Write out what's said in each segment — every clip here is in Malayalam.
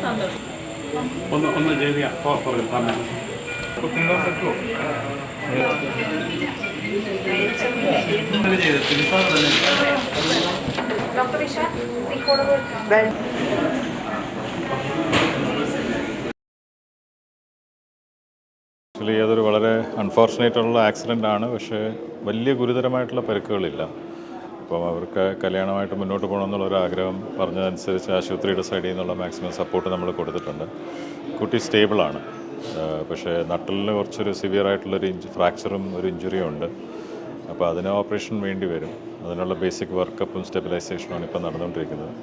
സന്തോഷം. ഒന്ന് ചെയ്തിയ ഡോക്ടർ വിശാൽ ആക്ച്വലി അതൊരു വളരെ അൺഫോർച്ചുനേറ്റുള്ള ആക്സിഡൻ്റ് ആണ്. പക്ഷേ വലിയ ഗുരുതരമായിട്ടുള്ള പരിക്കുകളില്ല. അപ്പം അവർക്ക് കല്യാണമായിട്ട് മുന്നോട്ട് പോകണമെന്നുള്ളൊരു ആഗ്രഹം പറഞ്ഞതനുസരിച്ച് ആശുപത്രിയുടെ സൈഡിൽ നിന്നുള്ള മാക്സിമം സപ്പോർട്ട് നമ്മൾ കൊടുത്തിട്ടുണ്ട്. കുട്ടി സ്റ്റേബിളാണ്. പക്ഷേ നട്ടലിന് കുറച്ചൊരു സിവിയറായിട്ടുള്ളൊരു ഫ്രാക്ചറും ഒരു ഇഞ്ചുറിയും ഉണ്ട്. അപ്പോൾ അതിന് ഓപ്പറേഷൻ വേണ്ടി വരും. അതിനുള്ള ബേസിക് വർക്കപ്പും സ്റ്റെബിലൈസേഷനുമാണ് ഇപ്പോൾ നടന്നുകൊണ്ടിരിക്കുന്നത്.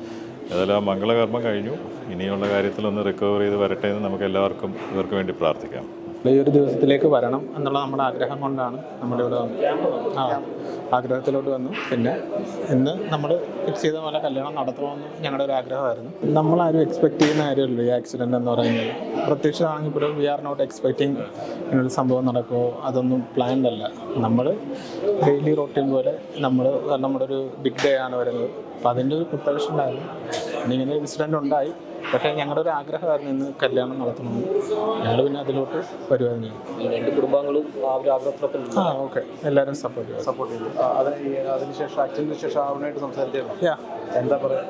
അതെല്ലാം മംഗളകർമ്മം കഴിഞ്ഞു. ഇനിയുള്ള കാര്യത്തിലൊന്ന് റിക്കവർ ചെയ്ത് വരട്ടെ എന്ന് നമുക്ക് എല്ലാവർക്കും ഇവർക്ക് വേണ്ടി പ്രാർത്ഥിക്കാം. ഈ ഒരു ദിവസത്തിലേക്ക് വരണം എന്നുള്ള നമ്മുടെ ആഗ്രഹം കൊണ്ടാണ് നമ്മുടെ ഇവിടെ ആഗ്രഹത്തിലോട്ട് വന്നു. പിന്നെ ഇന്ന് നമ്മൾ ഫിക്സ് ചെയ്ത പോലെ കല്യാണം നടത്തണമെന്ന് ഞങ്ങളുടെ ഒരു ആഗ്രഹമായിരുന്നു. നമ്മളാരും എക്സ്പെക്ട് ചെയ്യുന്ന കാര്യമല്ലോ ഈ ആക്സിഡൻ്റ് എന്ന് പറയുന്നത്. പ്രത്യക്ഷമാണെങ്കിൽ പോലും വി ആർ നോട്ട് എക്സ്പെക്റ്റിംഗ് ഇങ്ങനൊരു സംഭവം നടക്കുമോ, അതൊന്നും പ്ലാൻഡ് അല്ല. നമ്മൾ ഡെയിലി റൊട്ടീൻ പോലെ നമ്മുടെ ഒരു ബിഗ് ഡേ ആണ് വരുന്നത്. അപ്പോൾ അതിൻ്റെ ഒരു പ്രിപ്പറേഷൻ ഉണ്ടായിരുന്നു. ഇങ്ങനെ ഇൻസിഡൻറ്റ് ഉണ്ടായി. പക്ഷേ ഞങ്ങളുടെ ഒരു ആഗ്രഹമായിരുന്നു ഇന്ന് കല്യാണം നടത്തണമെന്ന്. ഞങ്ങൾ പിന്നെ അതിലോട്ട് വരുവായിരുന്നു. രണ്ട് കുടുംബങ്ങളും ആ ഒരു ആഗ്രഹത്തിലൊക്കെ ഓക്കെ, എല്ലാവരും സപ്പോർട്ട് ചെയ്തു. അതിനുശേഷം ആക്സിഡന്റിന് ശേഷം അവനായിട്ട് സംസാരിച്ചായിരുന്നു. എന്താ പറയുക,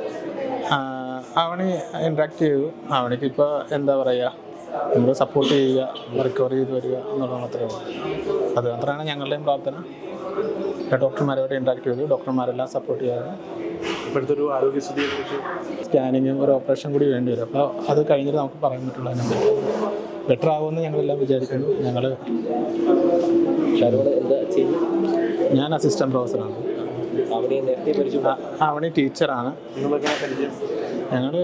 അവന് ഇൻട്രാക്ട് ചെയ്തു. അവനിക്ക് ഇപ്പോൾ എന്താ പറയുക, നമ്മൾ സപ്പോർട്ട് ചെയ്യുക, റിക്കവർ ചെയ്ത് വരിക എന്നുള്ള മാത്രമേ ഉള്ളൂ. അത് മാത്രമാണ് ഞങ്ങളുടെയും പ്രാർത്ഥന. ഡോക്ടർമാരോട് ഇൻട്രാക്ട് ചെയ്തു. ഡോക്ടർമാരെല്ലാം സപ്പോർട്ട് ചെയ്യാറ്. ഇപ്പോഴത്തെ ഒരു ആരോഗ്യസ്ഥിതിയെക്കുറിച്ച് സ്കാനിങ്ങും ഒരു ഓപ്പറേഷൻ കൂടി വേണ്ടി വരും. അപ്പോൾ അത് കഴിഞ്ഞിട്ട് നമുക്ക് പറയാൻ പറ്റുള്ളൂ. അതിനെ ബെറ്റർ ആകുമെന്ന് ഞങ്ങളെല്ലാം വിചാരിക്കുന്നു. ഞാൻ അസിസ്റ്റൻറ്റ് പ്രൊഫസറാണ്. അവണി ടീച്ചറാണ്. ഞങ്ങൾ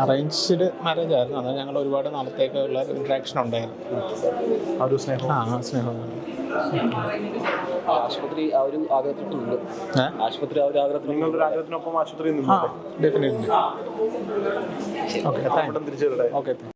അറേഞ്ച്ഡ് മാരേജ് ആയിരുന്നു. അത് ഞങ്ങൾ ഒരുപാട് നാളത്തേക്കുള്ള ഇൻട്രാക്ഷൻ ഉണ്ടായിരുന്നു. സ്നേഹം. ആശുപത്രി ആ ഒരു ആഗ്രഹത്തിനൊപ്പം ആശുപത്രി ആ ഒരു ആഗ്രഹത്തിൽ നിങ്ങളുടെ ആഗ്രഹത്തിനൊപ്പം ആശുപത്രി ഡെഫിനറ്റ്ലി. ഓക്കെ, തിരിച്ചു വരട്ടെ. ഓക്കെ.